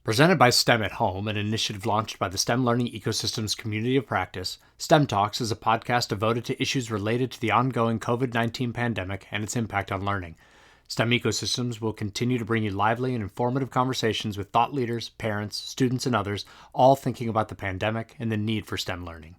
Presented by STEM at Home, an initiative launched by the STEM Learning Ecosystems Community of Practice, STEM Talks is a podcast devoted to issues related to the ongoing COVID-19 pandemic and its impact on learning. STEM Ecosystems will continue to bring you lively and informative conversations with thought leaders, parents, students, and others, all thinking about the pandemic and the need for STEM learning.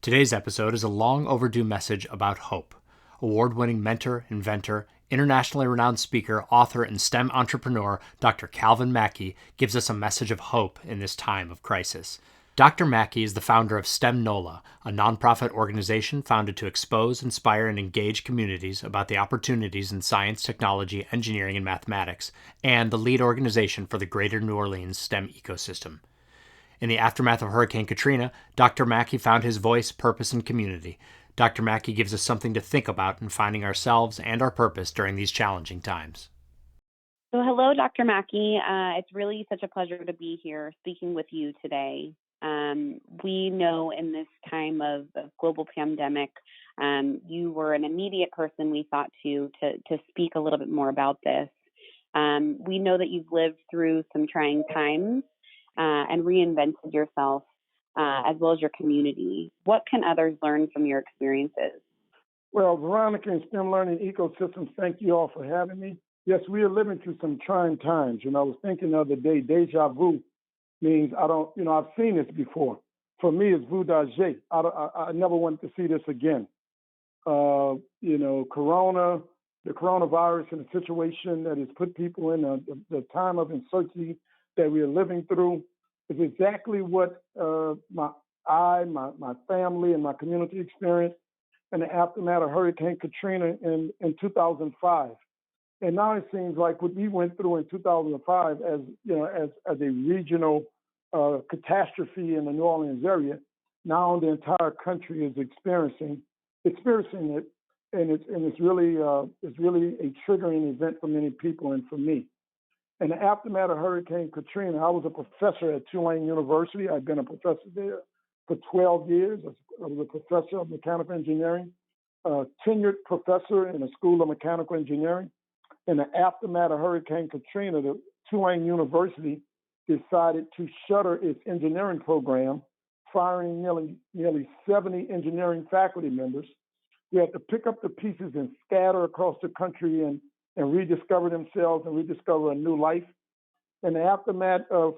Today's episode is a long overdue message about hope. Award-winning mentor, inventor, internationally renowned speaker, author, and STEM entrepreneur Dr. Calvin Mackie gives us a message of hope in this time of crisis. Dr. Mackie is the founder of STEM NOLA, a nonprofit organization founded to expose, inspire, and engage communities about the opportunities in science, technology, engineering, and mathematics, and the lead organization for the Greater New Orleans STEM ecosystem. In the aftermath of Hurricane Katrina, Dr. Mackie found his voice, purpose, and community. Dr. Mackie gives us something to think about in finding ourselves and our purpose during these challenging times. So hello, Dr. Mackie. It's really such a pleasure to be here speaking with you today. We know in this time of global pandemic, you were an immediate person we thought to speak a little bit more about this. We know that you've lived through some trying times and reinvented yourself as well as your community. What can others learn from your experiences? Well, Veronica and STEM Learning Ecosystems, thank you all for having me. Yes, we are living through some trying times. I was thinking the other day, deja vu means I've seen this before. For me, it's vu d'age. I never want to see this again. The coronavirus and the situation that has put people in the time of uncertainty that we are living through is exactly what my family and my community experienced in the aftermath of Hurricane Katrina in 2005. And now it seems like what we went through in 2005 as a regional catastrophe in the New Orleans area, now the entire country is experiencing it, and it's really a triggering event for many people and for me. In the aftermath of Hurricane Katrina, I was a professor at Tulane University. I've been a professor there for 12 years. I was a professor of mechanical engineering, a tenured professor in the School of Mechanical Engineering. In the aftermath of Hurricane Katrina, the Tulane University decided to shutter its engineering program, firing nearly 70 engineering faculty members. We had to pick up the pieces and scatter across the country and rediscover themselves and rediscover a new life. In the aftermath of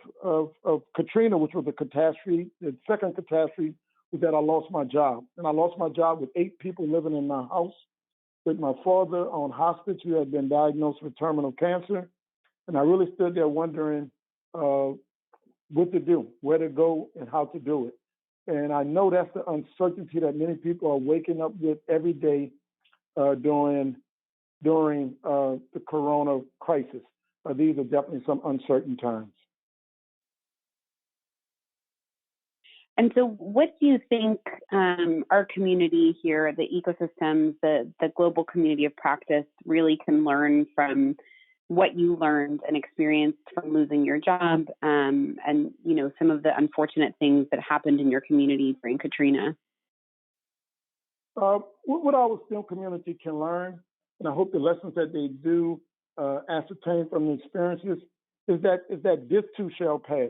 Katrina, which was a catastrophe, the second catastrophe was that I lost my job. And I lost my job with 8 people living in my house, with my father on hospice who had been diagnosed with terminal cancer. And I really stood there wondering what to do, where to go, and how to do it. And I know that's the uncertainty that many people are waking up with every day during the corona crisis. These are definitely some uncertain times. And so what do you think our community here, the ecosystems, the global community of practice really can learn from what you learned and experienced from losing your job and some of the unfortunate things that happened in your community during Katrina? What our STEM community can learn, and I hope the lessons that they do ascertain from the experiences, is that this too shall pass.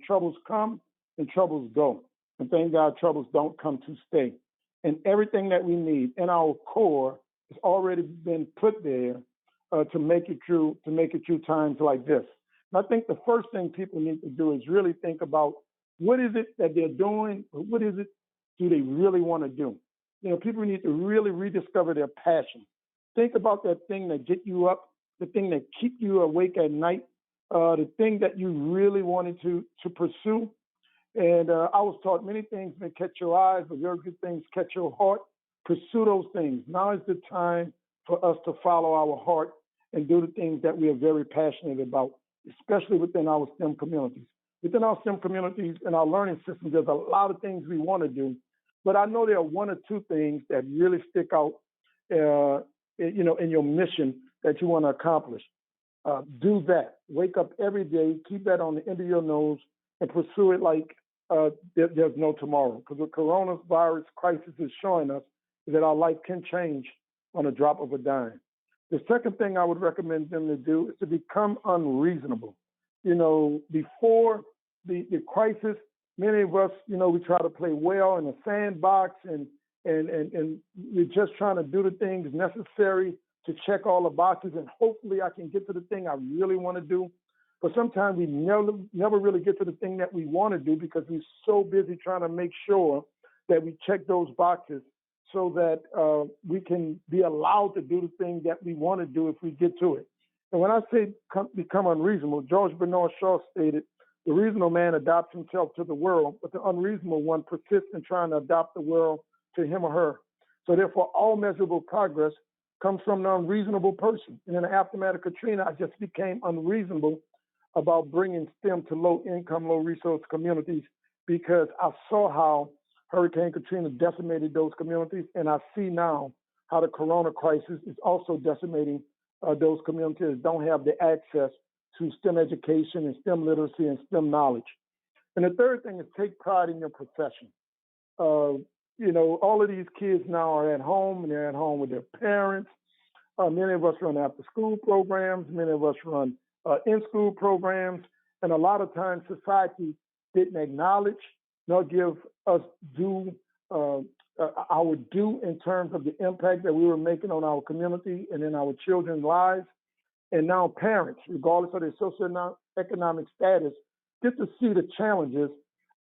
Troubles come and troubles go. And thank God troubles don't come to stay. And everything that we need in our core has already been put there to make it through times like this. And I think the first thing people need to do is really think about what is it that they're doing, or what is it do they really want to do? People need to really rediscover their passion. Think about that thing that get you up, the thing that keep you awake at night, the thing that you really wanted to pursue. And I was taught many things may catch your eyes, but very good things catch your heart. Pursue those things. Now is the time for us to follow our heart and do the things that we are very passionate about, especially within our STEM communities. Within our STEM communities and our learning systems, there's a lot of things we want to do, but I know there are 1 or 2 things that really stick out, in your mission that you want to accomplish. Do that. Wake up every day, keep that on the end of your nose, and pursue it like there's no tomorrow. Because the coronavirus crisis is showing us that our life can change on a drop of a dime. The second thing I would recommend them to do is to become unreasonable. before the crisis, many of us, we try to play well in a sandbox and we're just trying to do the things necessary to check all the boxes and hopefully I can get to the thing I really want to do. But sometimes we never really get to the thing that we want to do because we're so busy trying to make sure that we check those boxes so that we can be allowed to do the thing that we want to do if we get to it. And when I say become unreasonable, George Bernard Shaw stated, the reasonable man adapts himself to the world, but the unreasonable one persists in trying to adopt the world to him or her. So therefore, all measurable progress comes from the unreasonable person. And in the aftermath of Katrina, I just became unreasonable about bringing STEM to low-income, low-resource communities because I saw how Hurricane Katrina decimated those communities, and I see now how the corona crisis is also decimating those communities that don't have the access to STEM education and STEM literacy and STEM knowledge. And the third thing is take pride in your profession. All of these kids now are at home, and they're at home with their parents. Many of us run after-school programs. Many of us run in-school programs. And a lot of times society didn't acknowledge nor give us our due in terms of the impact that we were making on our community and in our children's lives. And now parents, regardless of their socioeconomic status, get to see the challenges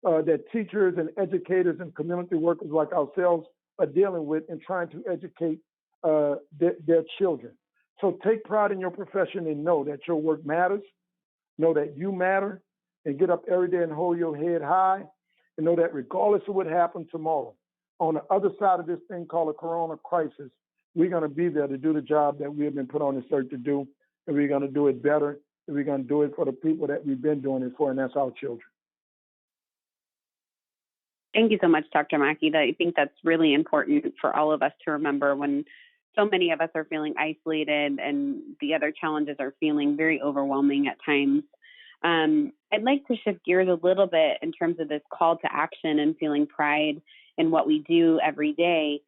that teachers and educators and community workers like ourselves are dealing with in trying to educate their children. So take pride in your profession and know that your work matters, know that you matter, and get up every day and hold your head high, and know that regardless of what happens tomorrow, on the other side of this thing called a corona crisis, we're going to be there to do the job that we have been put on this earth to do, and we're going to do it better, and we're going to do it for the people that we've been doing it for, and that's our children. Thank you so much, Dr. Mackie. I think that's really important for all of us to remember when so many of us are feeling isolated and the other challenges are feeling very overwhelming at times. I'd like to shift gears a little bit in terms of this call to action and feeling pride in what we do every day.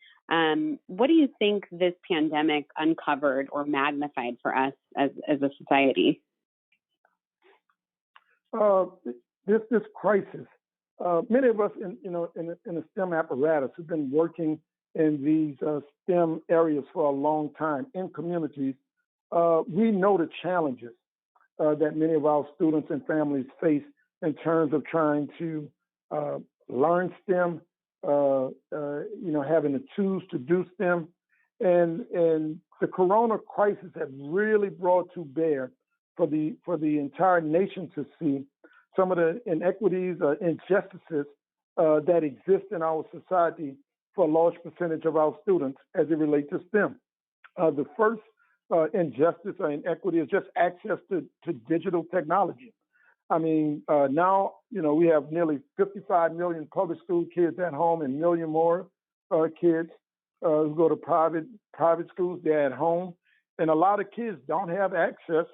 What do you think this pandemic uncovered or magnified for us as a society? This crisis. Many of us in the STEM apparatus have been working in these STEM areas for a long time in communities. We know the challenges that many of our students and families face in terms of trying to learn STEM, having the tools to do STEM. And the corona crisis has really brought to bear for the entire nation to see some of the inequities, injustices that exist in our society for a large percentage of our students as it relates to STEM. The first injustice or inequity is just access to digital technology. I mean, now, we have nearly 55 million public school kids at home and a million more kids who go to private schools. They're at home. And a lot of kids don't have access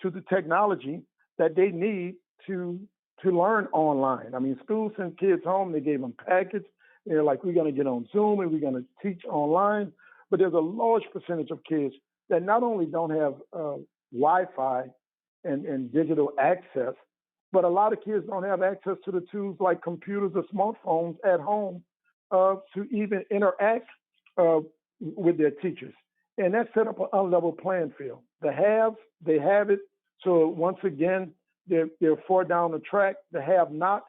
to the technology that they need to learn online. I mean, schools send kids home. They gave them packets. They're like, we're going to get on Zoom and we're going to teach online. But there's a large percentage of kids that not only don't have Wi-Fi and digital access, but a lot of kids don't have access to the tools like computers or smartphones at home to even interact with their teachers. And that set up an unlevel playing field. The haves, they have it. So once again, they're far down the track. The have-nots,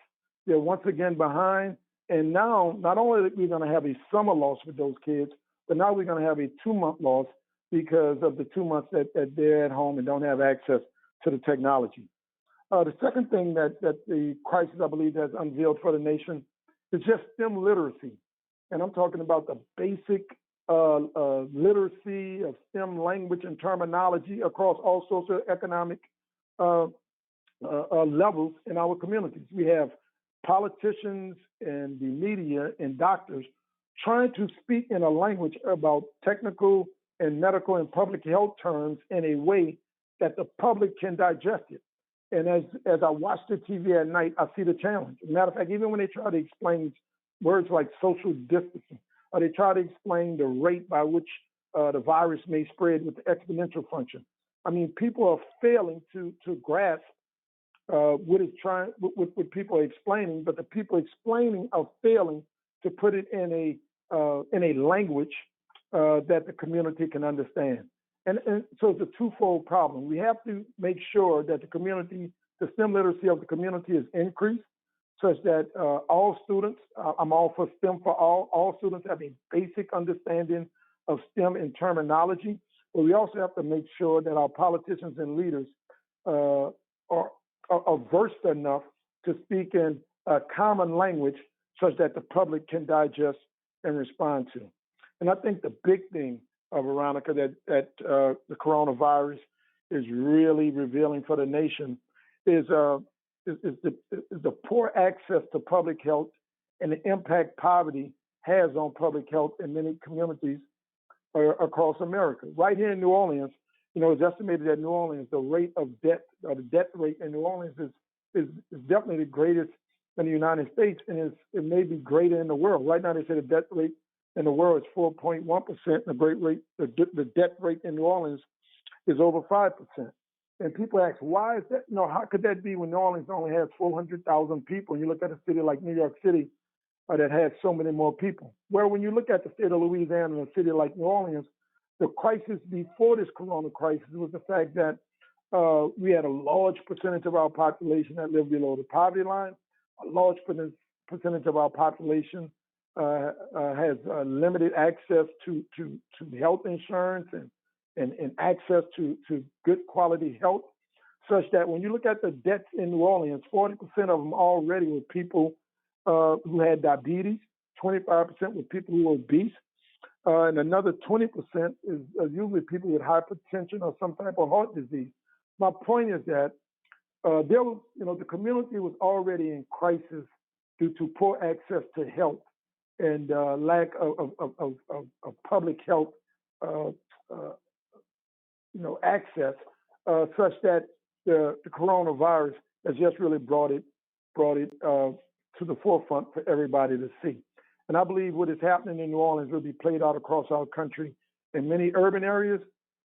they're once again behind. And now, not only are we going to have a summer loss with those kids, but now we're going to have a 2-month loss because of the 2 months that they're at home and don't have access to the technology. The second thing that the crisis, I believe, has unveiled for the nation is just STEM literacy. And I'm talking about the basic literacy of STEM language and terminology across all socioeconomic levels in our communities. We have politicians and the media and doctors trying to speak in a language about technical and medical and public health terms in a way that the public can digest it. And as I watch the TV at night, I see the challenge. As a matter of fact, even when they try to explain words like social distancing, or they try to explain the rate by which the virus may spread with the exponential function, I mean, people are failing to grasp what is trying, what people are explaining, but the people explaining are failing to put it in a language that the community can understand. And so it's a twofold problem. We have to make sure that the STEM literacy of the community is increased, such that all students, I'm all for STEM for all students have a basic understanding of STEM and terminology, but we also have to make sure that our politicians and leaders are versed enough to speak in a common language such that the public can digest and respond to. And I think the big thing, Veronica, that the coronavirus is really revealing for the nation is the poor access to public health and the impact poverty has on public health in many communities across America. Right here in New Orleans, it's estimated that New Orleans, the rate of death, or the death rate in New Orleans is definitely the greatest in the United States, and it may be greater in the world. Right now, they say the death rate in the world is 4.1%, and the death rate in New Orleans is over 5%. And people ask, why is that? How could that be when New Orleans only has 400,000 people? And you look at a city like New York City that has so many more people. Well, when you look at the state of Louisiana and a city like New Orleans, the crisis before this corona crisis was the fact that we had a large percentage of our population that lived below the poverty line. A large percentage of our population has limited access to health insurance and access to good quality health, such that when you look at the deaths in New Orleans, 40% of them already were people who had diabetes, 25% were people who were obese, and another 20% is usually people with hypertension or some type of heart disease. My point is that the community was already in crisis due to poor access to health and lack of public health, access, such that the coronavirus has just really brought it to the forefront for everybody to see. And I believe what is happening in New Orleans will be played out across our country in many urban areas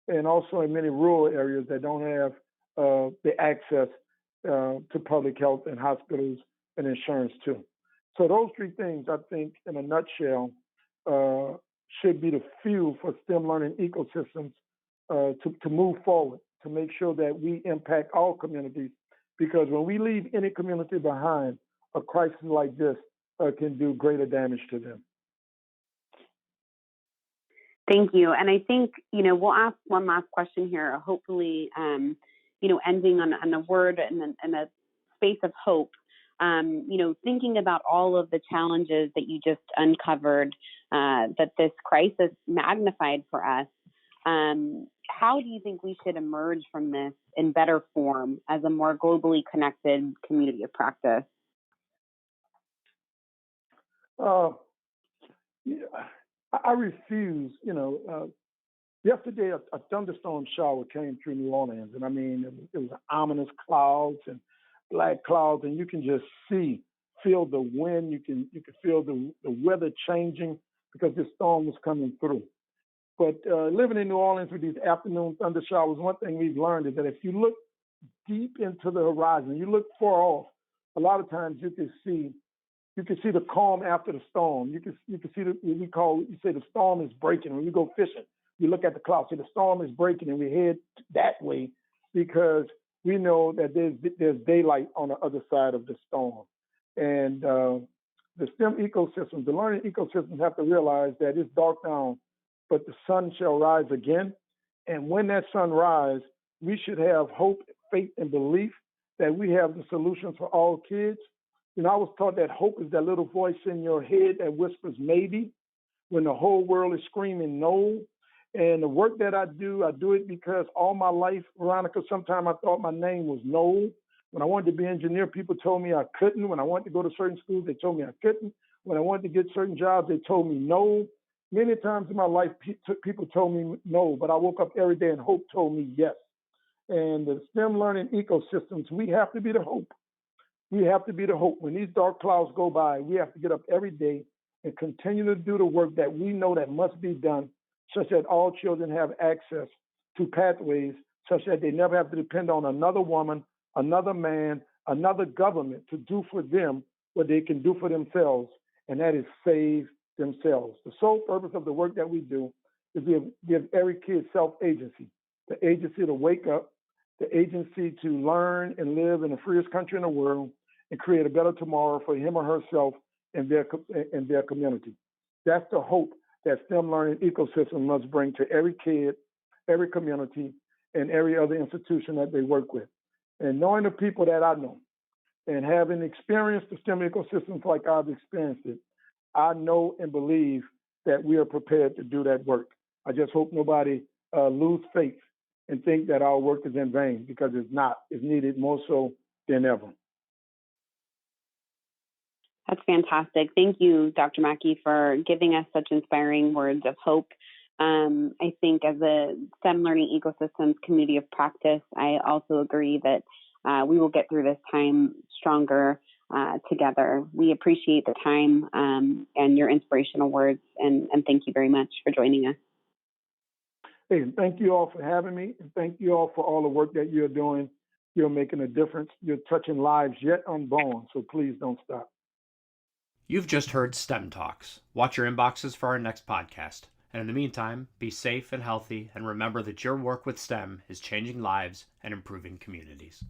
and also in many rural areas that don't have the access to public health and hospitals and insurance too. So those three things, I think, in a nutshell, should be the fuel for STEM learning ecosystems to move forward, to make sure that we impact all communities. Because when we leave any community behind, a crisis like this can do greater damage to them. Thank you. And I think, we'll ask one last question here, hopefully, ending on a word and a space of hope. Thinking about all of the challenges that you just uncovered, that this crisis magnified for us, how do you think we should emerge from this in better form as a more globally connected community of practice? I refuse. Yesterday a thunderstorm shower came through New Orleans, and I mean it was ominous clouds and black clouds, and you can just feel the wind. You can feel the weather changing because this storm was coming through. But living in New Orleans with these afternoon thunder showers, one thing we've learned is that if you look deep into the horizon, you look far off, a lot of times you can see the calm after the storm. You can see you say the storm is breaking. When you go fishing, you look at the clouds, say the storm is breaking, and we head that way because we know that there's daylight on the other side of the storm. And the STEM ecosystems, the learning ecosystems have to realize that it's dark now, but the sun shall rise again. And when that sun rises, we should have hope, faith, and belief that we have the solutions for all kids. I was taught that hope is that little voice in your head that whispers maybe when the whole world is screaming no. And the work that I do it because all my life, Veronica, sometimes I thought my name was No. When I wanted to be an engineer, people told me I couldn't. When I wanted to go to certain schools, they told me I couldn't. When I wanted to get certain jobs, they told me no. Many times in my life, people told me no, but I woke up every day and hope told me yes. And the STEM learning ecosystems, we have to be the hope. We have to be the hope. When these dark clouds go by, we have to get up every day and continue to do the work that we know that must be done, such that all children have access to pathways, such that they never have to depend on another woman, another man, another government to do for them what they can do for themselves, and that is save themselves. The sole purpose of the work that we do is to give every kid self-agency, the agency to wake up, the agency to learn and live in the freest country in the world and create a better tomorrow for him or herself and their community. That's the hope that STEM learning ecosystem must bring to every kid, every community, and every other institution that they work with. And knowing the people that I know and having experienced the STEM ecosystems like I've experienced it, I know and believe that we are prepared to do that work. I just hope nobody lose faith and think that our work is in vain, because it's not. It's needed more so than ever. That's fantastic. Thank you, Dr. Mackie, for giving us such inspiring words of hope. I think as a STEM learning ecosystems community of practice, I also agree that we will get through this time stronger together. We appreciate the time and your inspirational words, and thank you very much for joining us. Hey, thank you all for having me, and thank you all for all the work that you're doing. You're making a difference. You're touching lives yet unborn, so please don't stop. You've just heard STEM Talks. Watch your inboxes for our next podcast. And in the meantime, be safe and healthy, and remember that your work with STEM is changing lives and improving communities.